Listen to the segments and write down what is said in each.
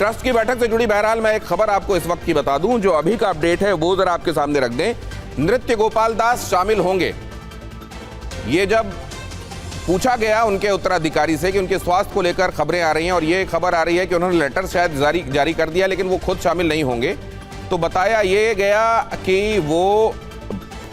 Trust की बैठक से जुड़ी बहरहाल मैं एक खबर आपको इस वक्त की बता दूं, जो अभी का अपडेट है वो जरा आपके सामने रख दें। नृत्य गोपाल दास शामिल होंगे, ये जब पूछा गया उनके उत्तराधिकारी से कि उनके स्वास्थ्य को लेकर खबरें आ रही हैं और ये खबर आ रही है कि उन्होंने लेटर शायद जारी कर दिया लेकिन वो खुद शामिल नहीं होंगे, तो बताया ये गया कि वो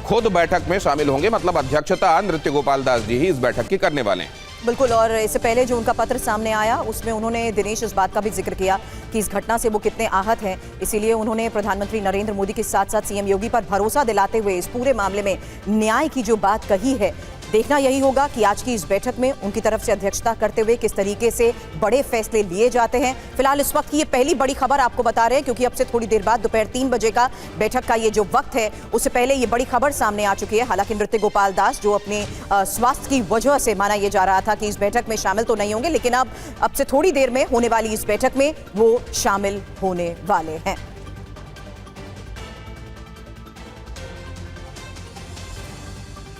खुद बैठक में शामिल होंगे, मतलब अध्यक्षता नृत्य गोपाल दास जी ही इस बैठक की करने वाले हैं। बिल्कुल, और इससे पहले जो उनका पत्र सामने आया उसमें उन्होंने दिनेश इस बात का भी जिक्र किया कि इस घटना से वो कितने आहत हैं, इसीलिए उन्होंने प्रधानमंत्री नरेंद्र मोदी के साथ साथ सीएम योगी पर भरोसा दिलाते हुए इस पूरे मामले में न्याय की जो बात कही है, देखना यही होगा कि आज की इस बैठक में उनकी तरफ से अध्यक्षता करते हुए किस तरीके से बड़े फैसले लिए जाते हैं। फिलहाल इस वक्त की ये पहली बड़ी खबर आपको बता रहे हैं, क्योंकि अब से थोड़ी देर बाद दोपहर 3 बजे का बैठक का ये जो वक्त है उससे पहले ये बड़ी खबर सामने आ चुकी है। हालांकि नृत्य गोपाल दास जो अपने स्वास्थ्य की वजह से माना यह जा रहा था कि इस बैठक में शामिल तो नहीं होंगे, लेकिन अब से थोड़ी देर में होने वाली इस बैठक में वो शामिल होने वाले हैं।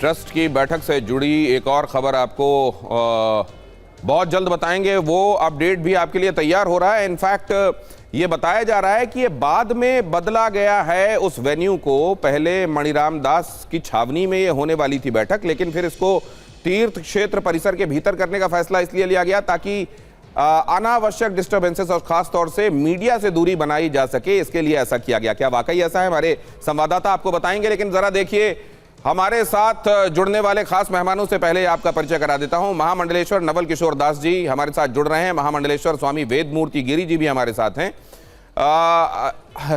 ट्रस्ट की बैठक से जुड़ी एक और खबर आपको बहुत जल्द बताएंगे, वो अपडेट भी आपके लिए तैयार हो रहा है। इनफैक्ट ये बताया जा रहा है कि ये बाद में बदला गया है उस वेन्यू को। पहले मणिराम दास की छावनी में ये होने वाली थी बैठक, लेकिन फिर इसको तीर्थ क्षेत्र परिसर के भीतर करने का फैसला इसलिए लिया गया ताकि अनावश्यक डिस्टर्बेंसेस और खास तौर से मीडिया से दूरी बनाई जा सके, इसके लिए ऐसा किया गया। क्या वाकई ऐसा है? हमारे संवाददाता आपको बताएंगे, लेकिन जरा देखिए हमारे साथ जुड़ने वाले खास मेहमानों से पहले आपका परिचय करा देता हूं। महामंडलेश्वर नवल किशोर दास जी हमारे साथ जुड़ रहे हैं, महामंडलेश्वर स्वामी वेद मूर्ति गिरी जी भी हमारे साथ हैं,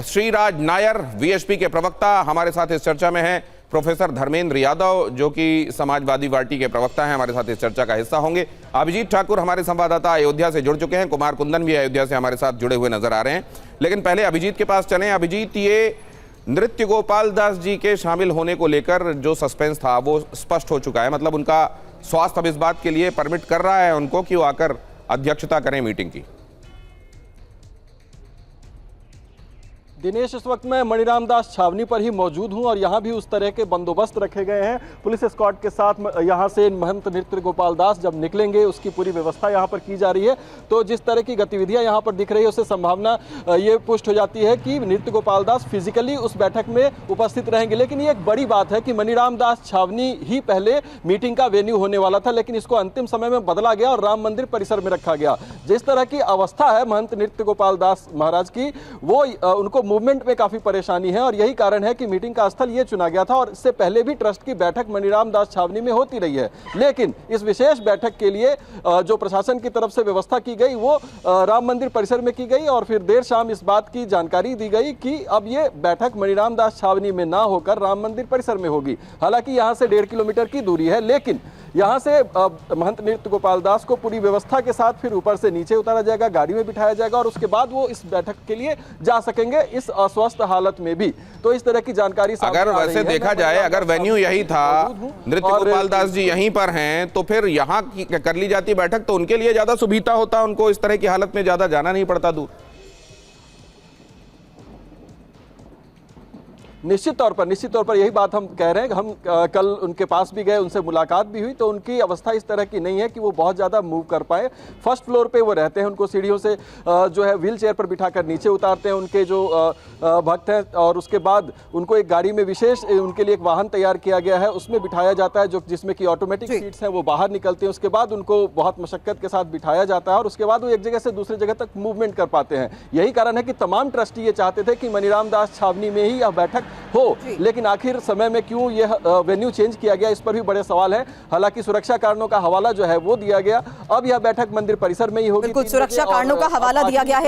श्रीराज नायर वीएचपी के प्रवक्ता हमारे साथ इस चर्चा में हैं, प्रोफेसर धर्मेंद्र यादव जो कि समाजवादी पार्टी के प्रवक्ता हैं हमारे साथ इस चर्चा का हिस्सा होंगे, अभिजीत ठाकुर हमारे संवाददाता अयोध्या से जुड़ चुके हैं, कुमार कुंदन भी अयोध्या से हमारे साथ जुड़े हुए नजर आ रहे हैं। लेकिन पहले अभिजीत के पास चलें। अभिजीत, ये नृत्य गोपाल दास जी के शामिल होने को लेकर जो सस्पेंस था वो स्पष्ट हो चुका है, मतलब उनका स्वास्थ्य अब इस बात के लिए परमिट कर रहा है उनको कि वो आकर अध्यक्षता करें मीटिंग की। दिनेश, इस वक्त मैं मणिराम दास छावनी पर ही मौजूद हूं और यहां भी उस तरह के बंदोबस्त रखे गए हैं। पुलिस स्क्वाड के साथ यहां से महंत नृत्य गोपाल दास जब निकलेंगे उसकी पूरी व्यवस्था यहां पर की जा रही है। तो जिस तरह की गतिविधियां यहां पर दिख रही है उससे संभावना ये पुष्ट हो जाती है कि नृत्य गोपाल दास फिजिकली उस बैठक में उपस्थित रहेंगे। लेकिन ये एक बड़ी बात है कि मणिराम दास छावनी ही पहले मीटिंग का वेन्यू होने वाला था, लेकिन इसको अंतिम समय में बदला गया और राम मंदिर परिसर में रखा गया। जिस तरह की अवस्था है महंत नृत्य गोपाल दास महाराज की, वो उनको मूवमेंट में काफी परेशानी है और यही कारण है कि मीटिंग का स्थल ये चुना गया था। और इससे पहले भी ट्रस्ट की बैठक मणिराम दास छावनी में होती रही है, लेकिन इस विशेष बैठक के लिए जो प्रशासन की तरफ से व्यवस्था की गई वो राम मंदिर परिसर में की गई और फिर देर शाम इस बात की जानकारी दी गई कि अब ये बैठक मणिराम दास छावनी में ना होकर राम मंदिर परिसर में होगी। हालांकि यहां से 1.5 किलोमीटर की दूरी है, लेकिन यहां से महंत नृत्य गोपाल दास को पूरी व्यवस्था के साथ फिर ऊपर से नीचे उतारा जाएगा, गाड़ी में बिठाया जाएगा और उसके बाद वो इस बैठक के लिए जा सकेंगे इस अस्वस्थ हालत में भी। तो इस तरह की जानकारी अगर वैसे देखा जाए, अगर वेन्यू यही था, नृत्य गोपाल दास जी यहीं पर हैं, तो फिर यहाँ कर ली जाती बैठक तो उनके लिए ज्यादा सुविधा होता, उनको इस तरह की हालत में ज्यादा जाना नहीं पड़ता दूर। निश्चित तौर पर यही बात हम कह रहे हैं। हम कल उनके पास भी गए, उनसे मुलाकात भी हुई, तो उनकी अवस्था इस तरह की नहीं है कि वो बहुत ज़्यादा मूव कर पाए। फर्स्ट फ्लोर पे वो रहते हैं, उनको सीढ़ियों से जो है व्हील चेयर पर बिठाकर नीचे उतारते हैं उनके जो भक्त हैं और उसके बाद उनको एक गाड़ी में विशेष उनके लिए एक वाहन तैयार किया गया है, उसमें बिठाया जाता है जो जिसमें कि ऑटोमेटिक सीट्स हैं, वो बाहर निकलते हैं। उसके बाद उनको बहुत मशक्कत के साथ बिठाया जाता है और उसके बाद वो एक जगह से दूसरी जगह तक मूवमेंट कर पाते हैं। यही कारण है कि तमाम ट्रस्टी ये चाहते थे कि मणिराम दास छावनी में ही यह बैठक हो, लेकिन आखिर समय में क्यों यह वेन्यू चेंज किया गया, इस पर भी बड़े सवाल हैं। हालांकि सुरक्षा कारणों का हवाला जो है वो दिया गया, अब यह बैठक मंदिर परिसर में ही होगी। बिल्कुल, सुरक्षा कारणों का हवाला दिया गया है,